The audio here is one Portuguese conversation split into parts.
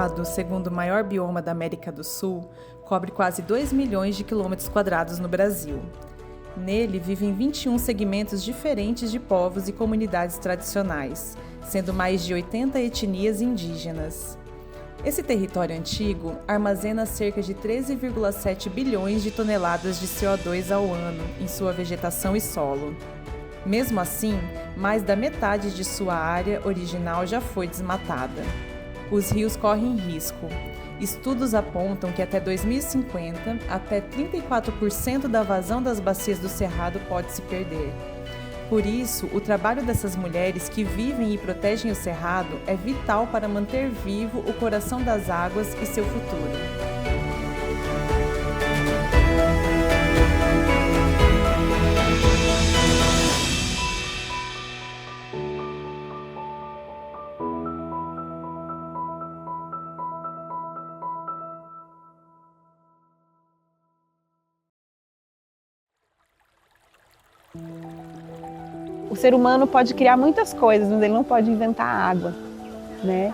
Cerrado, segundo o maior bioma da América do Sul, cobre quase 2 milhões de quilômetros quadrados no Brasil. Nele vivem 21 segmentos diferentes de povos e comunidades tradicionais, sendo mais de 80 etnias indígenas. Esse território antigo armazena cerca de 13,7 bilhões de toneladas de CO2 ao ano em sua vegetação e solo. Mesmo assim, mais da metade de sua área original já foi desmatada. Os rios correm risco. Estudos apontam que até 2050, até 34% da vazão das bacias do Cerrado pode se perder. Por isso, o trabalho dessas mulheres que vivem e protegem o Cerrado é vital para manter vivo o coração das águas e seu futuro. O ser humano pode criar muitas coisas, mas ele não pode inventar água, né?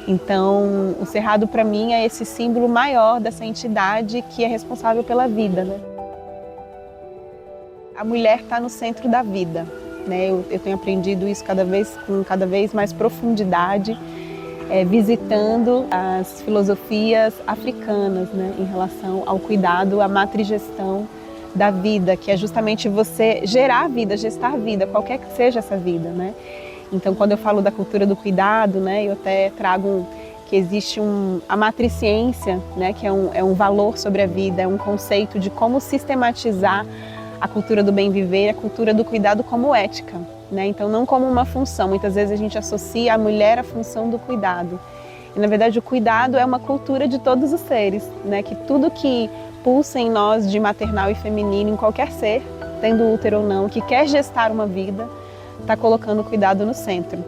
Então, o Cerrado para mim é esse símbolo maior dessa entidade que é responsável pela vida, né? A mulher está no centro da vida, né? Eu tenho aprendido isso com cada vez mais profundidade, visitando as filosofias africanas, né? Em relação ao cuidado, à matrigestão da vida, que é justamente você gerar a vida, gestar a vida, qualquer que seja essa vida, né? Então, quando eu falo da cultura do cuidado, né, eu até trago que existe a matriciência, né, que é um valor sobre a vida, é um conceito de como sistematizar a cultura do bem viver, a cultura do cuidado como ética, né? Então, não como uma função. Muitas vezes a gente associa a mulher à função do cuidado. E, na verdade, o cuidado é uma cultura de todos os seres, né? Que tudo que pulsa em nós de maternal e feminino, em qualquer ser, tendo útero ou não, que quer gestar uma vida, está colocando o cuidado no centro.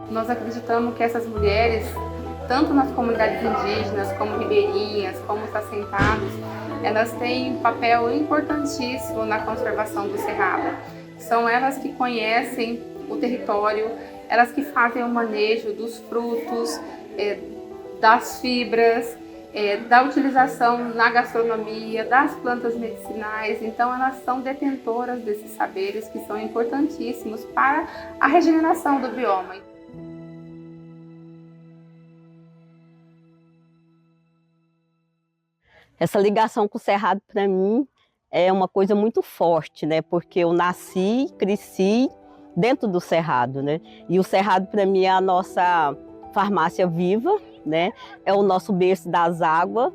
Nós acreditamos que essas mulheres, tanto nas comunidades indígenas, como ribeirinhas, como os assentados, elas têm um papel importantíssimo na conservação do Cerrado. São elas que conhecem o território, elas que fazem o manejo dos frutos, das fibras, da utilização na gastronomia, das plantas medicinais. Então elas são detentoras desses saberes que são importantíssimos para a regeneração do bioma. Essa ligação com o Cerrado para mim é uma coisa muito forte, né? Porque eu nasci, cresci dentro do Cerrado, né? E o Cerrado para mim é a nossa farmácia viva, né? É o nosso berço das águas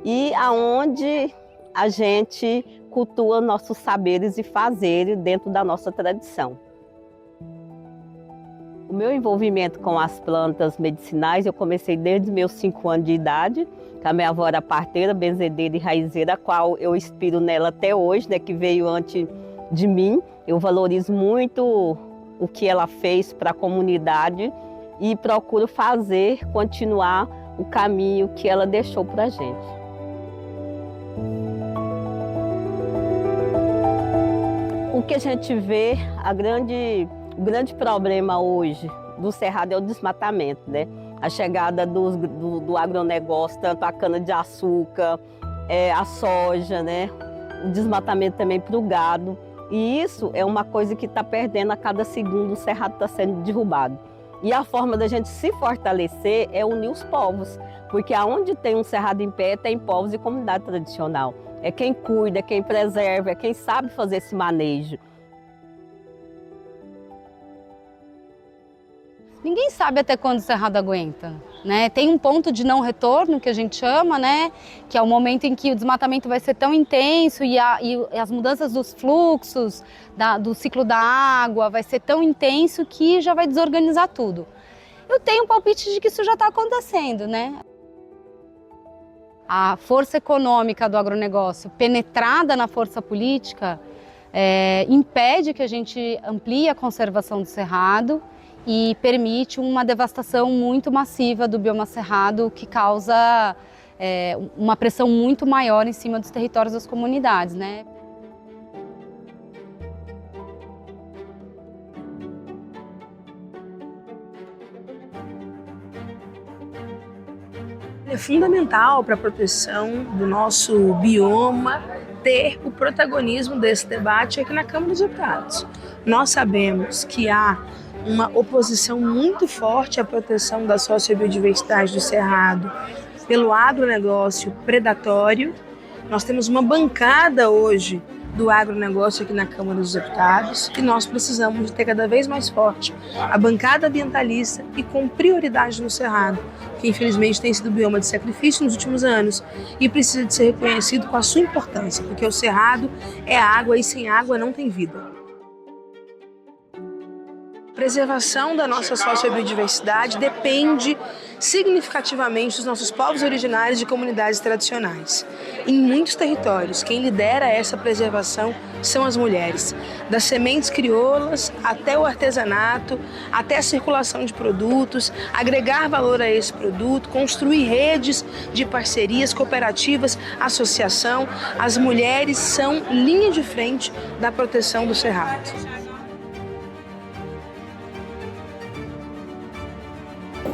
e aonde a gente cultua nossos saberes e fazeres dentro da nossa tradição. O meu envolvimento com as plantas medicinais eu comecei desde meus 5 anos de idade, que a minha avó era parteira, benzedeira e raizeira, a qual eu inspiro nela até hoje, né, que veio antes de mim. Eu valorizo muito o que ela fez para a comunidade e procuro continuar o caminho que ela deixou para a gente. O que a gente vê, o grande problema hoje do Cerrado é o desmatamento, né? A chegada do agronegócio, tanto a cana-de-açúcar, a soja, né? O desmatamento também para o gado. E isso é uma coisa que está perdendo a cada segundo, o Cerrado está sendo derrubado. E a forma da gente se fortalecer é unir os povos, porque aonde tem um Cerrado em pé, tem povos e comunidade tradicional. É quem cuida, é quem preserva, é quem sabe fazer esse manejo. Ninguém sabe até quando o Cerrado aguenta, né? Tem um ponto de não retorno, que a gente chama, né? Que é o momento em que o desmatamento vai ser tão intenso e as mudanças dos fluxos, do ciclo da água, vai ser tão intenso que já vai desorganizar tudo. Eu tenho um palpite de que isso já está acontecendo, né? A força econômica do agronegócio penetrada na força política impede que a gente amplie a conservação do Cerrado e permite uma devastação muito massiva do bioma cerrado que causa uma pressão muito maior em cima dos territórios das comunidades, né? É fundamental para a proteção do nosso bioma ter o protagonismo desse debate aqui na Câmara dos Deputados. Nós sabemos que há uma oposição muito forte à proteção da sociobiodiversidade do Cerrado pelo agronegócio predatório. Nós temos uma bancada hoje do agronegócio aqui na Câmara dos Deputados e nós precisamos de ter cada vez mais forte a bancada ambientalista e com prioridade no Cerrado, que infelizmente tem sido bioma de sacrifício nos últimos anos e precisa de ser reconhecido com a sua importância, porque o Cerrado é água e sem água não tem vida. A preservação da nossa sociobiodiversidade depende significativamente dos nossos povos originários e comunidades tradicionais. Em muitos territórios, quem lidera essa preservação são as mulheres, das sementes crioulas até o artesanato, até a circulação de produtos, agregar valor a esse produto, construir redes de parcerias, cooperativas, associação. As mulheres são linha de frente da proteção do Cerrado.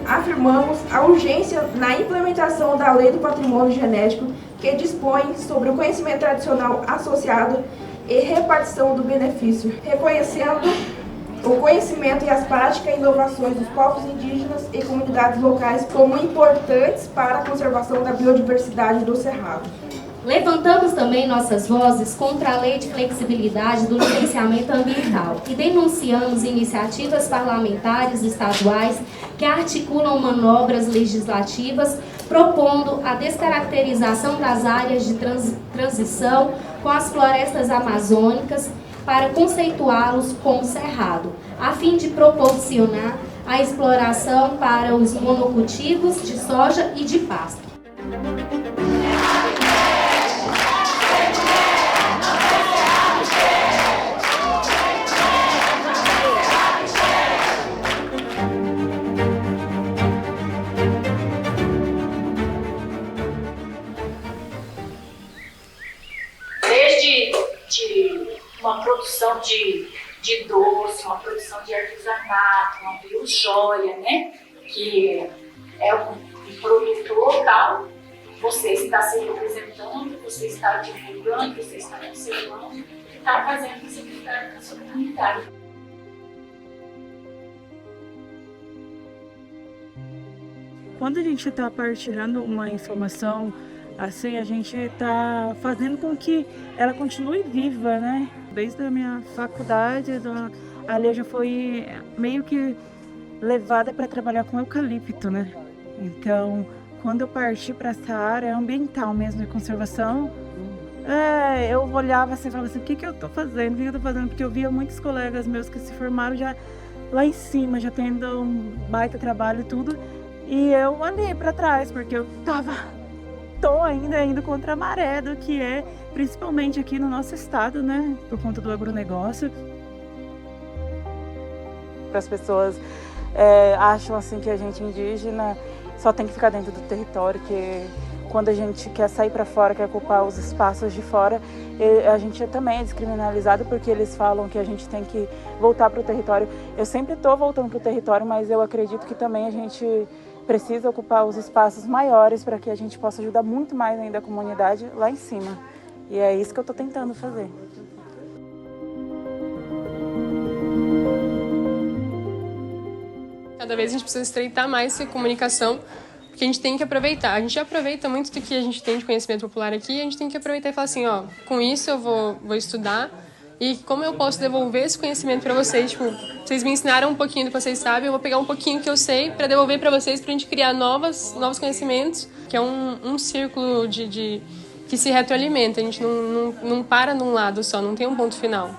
Afirmamos a urgência na implementação da Lei do Patrimônio Genético, que dispõe sobre o conhecimento tradicional associado e repartição do benefício, reconhecendo o conhecimento e as práticas e inovações dos povos indígenas e comunidades locais como importantes para a conservação da biodiversidade do Cerrado. Levantamos também nossas vozes contra a Lei de Flexibilidade do Licenciamento Ambiental e denunciamos iniciativas parlamentares estaduais que articulam manobras legislativas propondo a descaracterização das áreas de transição com as florestas amazônicas para conceituá-los como cerrado, a fim de proporcionar a exploração para os monocultivos de soja e de pasto. Uma produção de doce, uma produção de artesanato, uma biojoia, né? Que é um produto local. Você está se representando, você está divulgando, você está conservando, está fazendo você ficar na sua comunidade. Quando a gente está partilhando uma informação assim, a gente está fazendo com que ela continue viva, né? Desde a minha faculdade, a Lê já foi meio que levada para trabalhar com eucalipto, né? Então, quando eu parti para essa área ambiental mesmo, de conservação, eu olhava assim e falava assim, o que eu estou fazendo? O que eu estou fazendo? Porque eu via muitos colegas meus que se formaram já lá em cima, já tendo um baita trabalho e tudo, e eu olhei para trás, porque eu estou ainda indo contra a maré do que é, principalmente aqui no nosso estado, né, por conta do agronegócio. As pessoas acham assim que a gente indígena só tem que ficar dentro do território, que quando a gente quer sair para fora, quer ocupar os espaços de fora, a gente também é descriminalizado porque eles falam que a gente tem que voltar para o território. Eu sempre estou voltando para o território, mas eu acredito que também a gente precisa ocupar os espaços maiores para que a gente possa ajudar muito mais ainda a comunidade lá em cima. E é isso que eu estou tentando fazer. Cada vez a gente precisa estreitar mais essa comunicação, porque a gente tem que aproveitar. A gente aproveita muito do que a gente tem de conhecimento popular aqui, a gente tem que aproveitar e falar assim, ó, com isso eu vou estudar, e como eu posso devolver esse conhecimento para vocês? Tipo, vocês me ensinaram um pouquinho do que vocês sabem, eu vou pegar um pouquinho que eu sei para devolver para vocês, para a gente criar novos conhecimentos, que é um círculo que se retroalimenta. A gente não para num lado só, não tem um ponto final.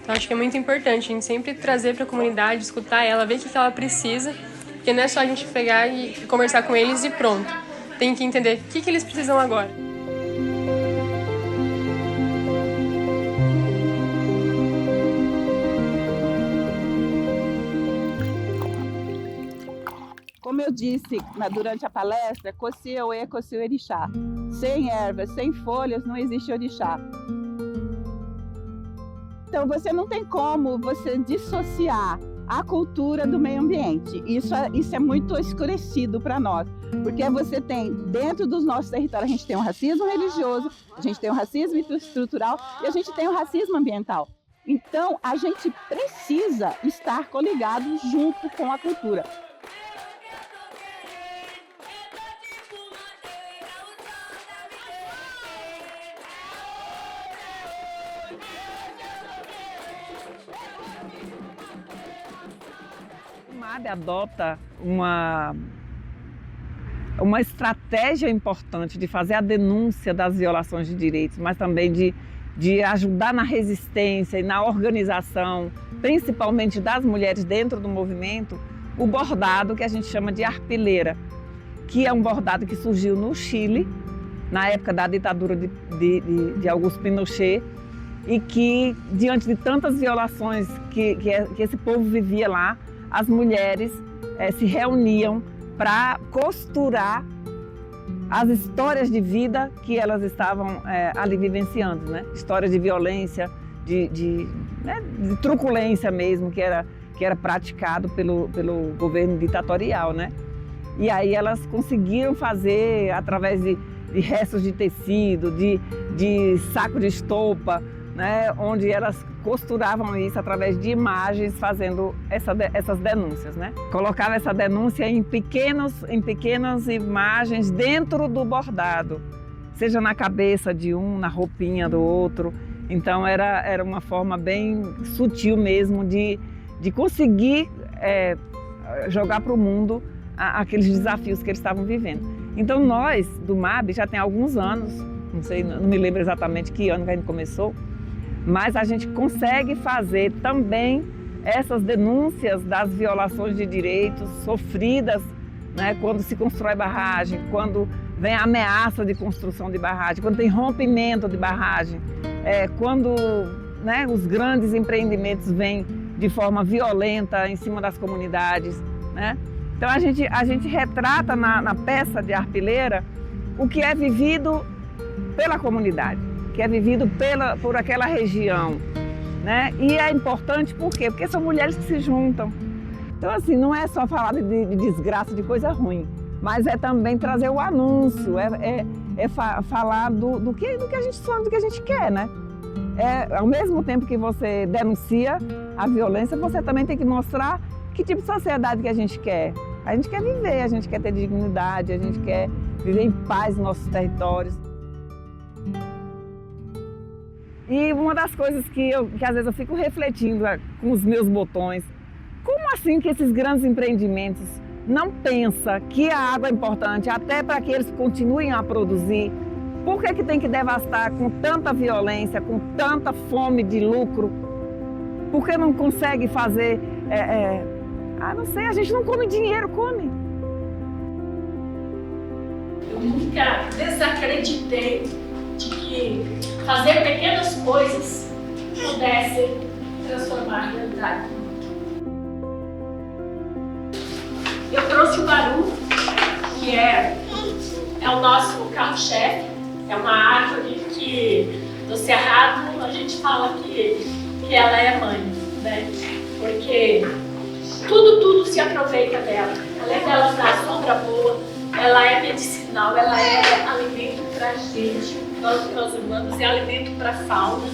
Então acho que é muito importante a gente sempre trazer para a comunidade, escutar ela, ver o que ela precisa, porque não é só a gente pegar e conversar com eles e pronto. Tem que entender o que eles precisam agora. Como eu disse durante a palestra, Coci Oê, Coci Orixá. Sem ervas, sem folhas, não existe orixá. Então você não tem como você dissociar a cultura do meio ambiente. Isso é muito escurecido para nós, porque você tem, dentro dos nossos territórios, a gente tem o racismo religioso, a gente tem o racismo estrutural e a gente tem o racismo ambiental. Então, a gente precisa estar coligado junto com a cultura. O MAB adota uma estratégia importante de fazer a denúncia das violações de direitos, mas também de ajudar na resistência e na organização, principalmente das mulheres dentro do movimento, o bordado que a gente chama de arpileira, que é um bordado que surgiu no Chile, na época da ditadura de Augusto Pinochet, e que, diante de tantas violações que esse povo vivia lá, as mulheres se reuniam para costurar as histórias de vida que elas estavam ali vivenciando, né? Histórias de violência, de truculência mesmo, que era praticado pelo governo ditatorial, né? E aí elas conseguiram fazer, através de restos de tecido, de saco de estopa, né? Onde elas costuravam isso através de imagens, fazendo essas denúncias, né? Colocava essa denúncia em pequenas imagens dentro do bordado, seja na cabeça de um, na roupinha do outro. Então era uma forma bem sutil mesmo de conseguir jogar para o mundo aqueles desafios que eles estavam vivendo. Então nós, do MAB, já tem alguns anos, não me lembro exatamente que ano que a gente começou, mas a gente consegue fazer também essas denúncias das violações de direitos sofridas, né, quando se constrói barragem, quando vem a ameaça de construção de barragem, quando tem rompimento de barragem, quando, né, os grandes empreendimentos vêm de forma violenta em cima das comunidades, né? Então a gente retrata na peça de Arpileira o que é vivido pela comunidade, que é vivido por aquela região, né? E é importante por quê? Porque são mulheres que se juntam. Então, assim, não é só falar de desgraça, de coisa ruim, mas é também trazer o anúncio, falar do que a gente sonha, do que a gente quer, né? Ao mesmo tempo que você denuncia a violência, você também tem que mostrar que tipo de sociedade que a gente quer. A gente quer viver, a gente quer ter dignidade, a gente quer viver em paz nos nossos territórios. E uma das coisas que às vezes eu fico refletindo com os meus botões, como assim que esses grandes empreendimentos não pensam que a água é importante até para que eles continuem a produzir? Por que tem que devastar com tanta violência, com tanta fome de lucro? Por que não consegue fazer... não sei, a gente não come dinheiro, come. Eu nunca desacreditei de que fazer pequenas coisas pudessem transformar a realidade. Eu trouxe o baru, que é o nosso carro-chefe, é uma árvore que do Cerrado a gente fala que ela é mãe, né? Porque tudo se aproveita dela. Além dela dar sombra boa, ela é medicinal, ela é alimento para a gente, nós humanos, é alimento para a fauna.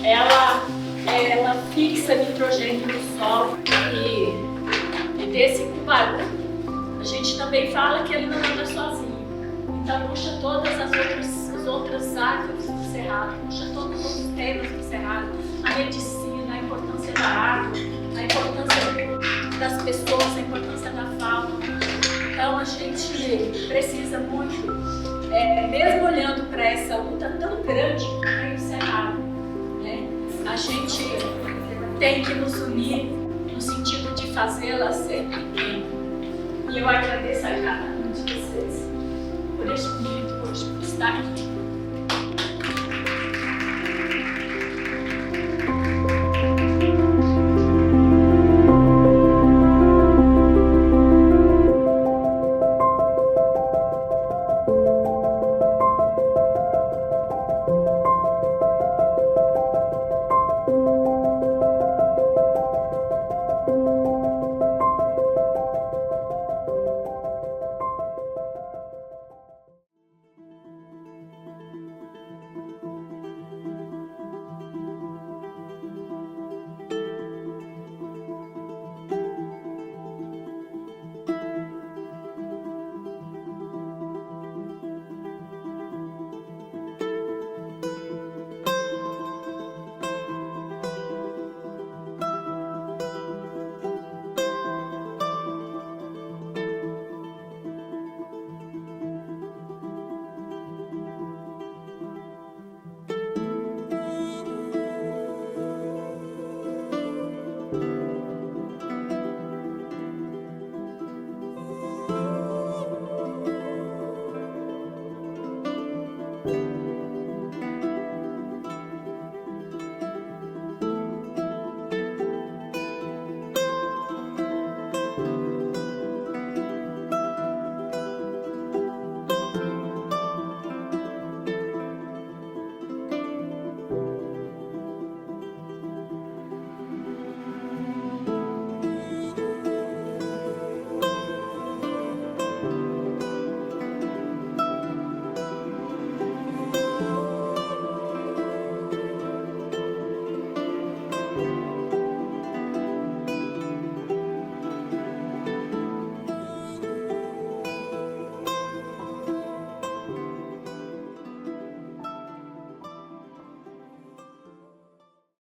Ela fixa nitrogênio no solo e desse cubaru a gente também fala que ele não anda sozinho. Então puxa todas as outras árvores do Cerrado, puxa todos os outros temas do Cerrado, a medicina, a importância da água, a importância das pessoas, a importância da fauna. Então a gente precisa muito, mesmo olhando para essa luta tão grande que tem o Cerrado, né? A gente tem que nos unir no sentido de fazê-la ser pequena. E eu agradeço a cada um de vocês por este momento, por estar aqui. Brasil.